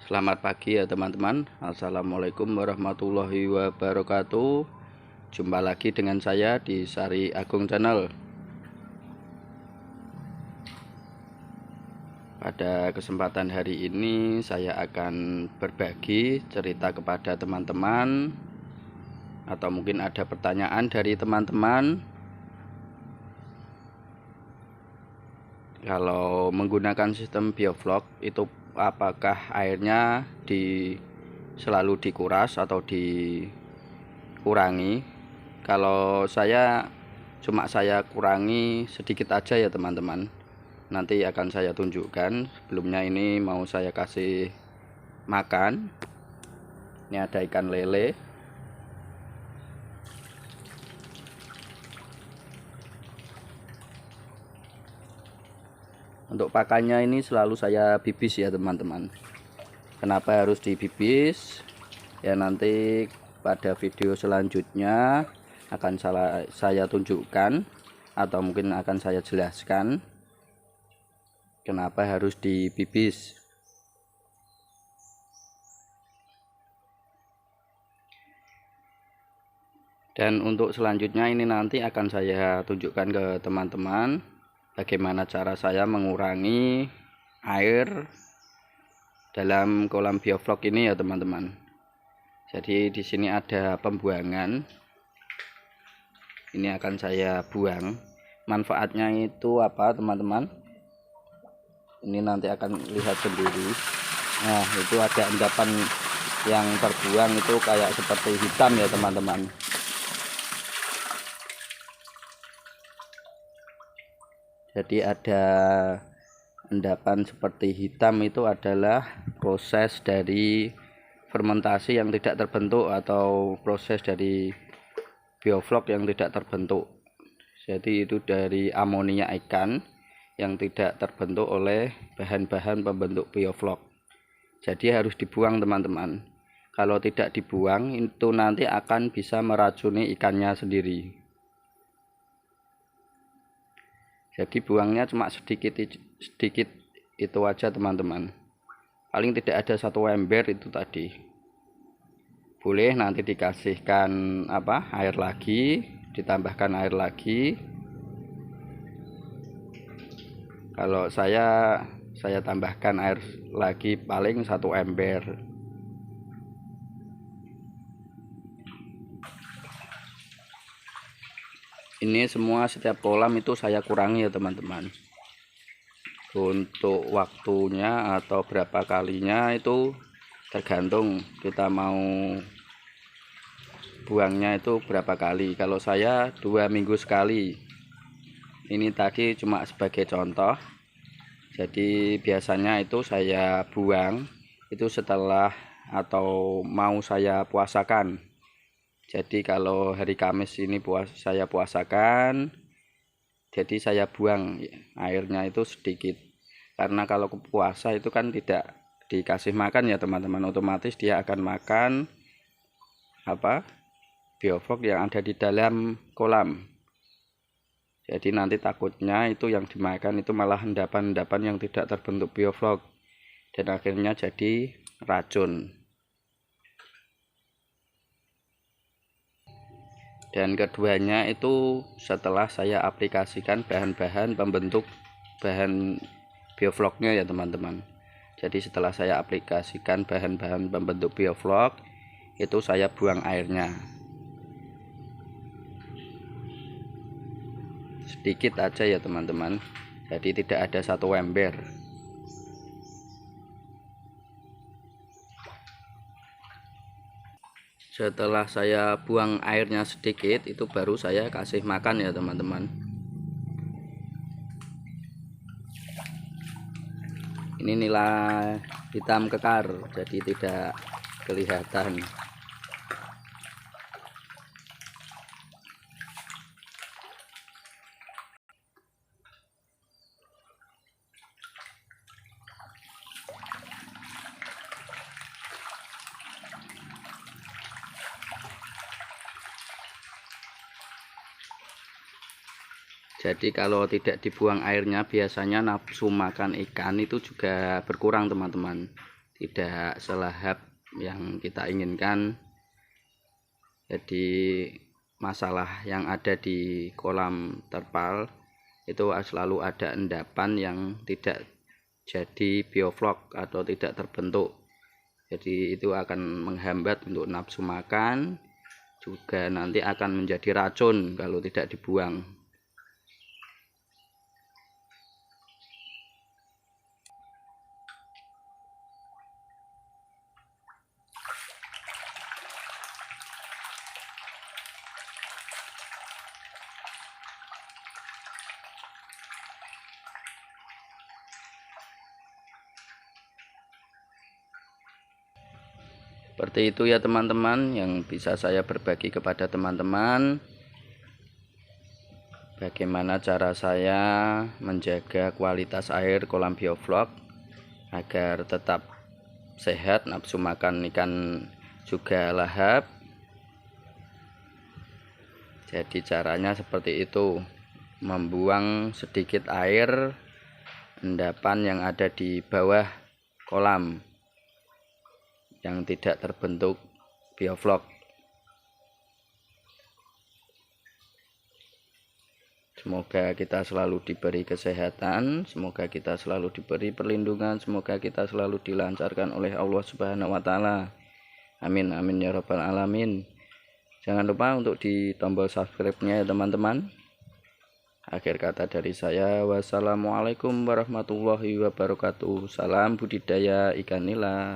Selamat pagi ya teman-teman. Assalamualaikum warahmatullahi wabarakatuh. Jumpa lagi dengan saya di Sari Agung Channel. Pada kesempatan hari ini saya akan berbagi cerita kepada teman-teman, atau mungkin ada pertanyaan dari teman-teman. Kalau menggunakan sistem bioflok itu apakah airnya selalu dikuras atau dikurangi? Kalau saya kurangi sedikit aja ya teman-teman. Nanti akan saya tunjukkan. Sebelumnya ini mau saya kasih makan. Ini ada ikan lele. Untuk pakannya ini selalu saya bibis ya teman-teman. Kenapa harus dibibis? Ya nanti pada video selanjutnya akan saya tunjukkan atau mungkin akan saya jelaskan kenapa harus dibibis. Dan untuk selanjutnya ini nanti akan saya tunjukkan ke teman-teman bagaimana cara saya mengurangi air dalam kolam bioflok ini ya teman-teman. Jadi di sini ada pembuangan. Ini akan saya buang. Manfaatnya itu apa teman-teman? Ini nanti akan lihat sendiri. Nah, itu ada endapan yang terbuang itu kayak seperti hitam ya teman-teman. Jadi ada endapan seperti hitam itu adalah proses dari fermentasi yang tidak terbentuk atau proses dari bioflok yang tidak terbentuk. Jadi itu dari amonia ikan yang tidak terbentuk oleh bahan-bahan pembentuk bioflok. Jadi harus dibuang teman-teman. Kalau tidak dibuang itu nanti akan bisa meracuni ikannya sendiri. Jadi buangnya cuma sedikit itu aja teman-teman. Paling tidak ada satu ember itu tadi. Boleh nanti dikasihkan air lagi, ditambahkan air lagi. Kalau saya tambahkan air lagi paling satu ember. Ini semua setiap kolam itu saya kurangi ya teman-teman. Untuk waktunya atau berapa kalinya itu tergantung kita mau buangnya itu berapa kali. Kalau saya 2 minggu sekali. Ini tadi cuma sebagai contoh. Jadi biasanya itu saya buang itu setelah atau mau saya puasakan. Jadi kalau hari Kamis ini saya puasakan, jadi saya buang airnya itu sedikit. Karena kalau puasa itu kan tidak dikasih makan ya teman-teman, otomatis dia akan makan bioflok yang ada di dalam kolam. Jadi nanti takutnya itu yang dimakan itu malah endapan-endapan yang tidak terbentuk bioflok dan akhirnya jadi racun. Dan keduanya itu setelah saya aplikasikan bahan-bahan pembentuk bahan biofloknya ya teman-teman. Jadi setelah saya aplikasikan bahan-bahan pembentuk bioflok itu saya buang airnya sedikit aja ya teman-teman. Jadi tidak ada satu ember. Setelah saya buang airnya sedikit itu baru saya kasih makan ya teman-teman. Ini nilai hitam kekar jadi tidak kelihatan. Jadi kalau tidak dibuang airnya biasanya nafsu makan ikan itu juga berkurang teman-teman. tidak selahap yang kita inginkan. Jadi masalah yang ada di kolam terpal itu selalu ada endapan yang tidak jadi bioflok atau tidak terbentuk. Jadi itu akan menghambat untuk nafsu makan, juga nanti akan menjadi racun kalau tidak dibuang. Seperti itu ya teman-teman, yang bisa saya berbagi kepada teman-teman. Bagaimana cara saya menjaga kualitas air kolam bioflok agar tetap sehat, nafsu makan ikan juga lahap. Jadi caranya seperti itu, membuang sedikit air endapan yang ada di bawah kolam yang tidak terbentuk bioflok. Semoga kita selalu diberi kesehatan, semoga kita selalu diberi perlindungan, semoga kita selalu dilancarkan oleh Allah Subhanahu wa taala. Amin amin ya rabbal alamin. Jangan lupa untuk di tombol subscribe-nya ya teman-teman. Akhir kata dari saya, wassalamualaikum warahmatullahi wabarakatuh. Salam budidaya ikan nila.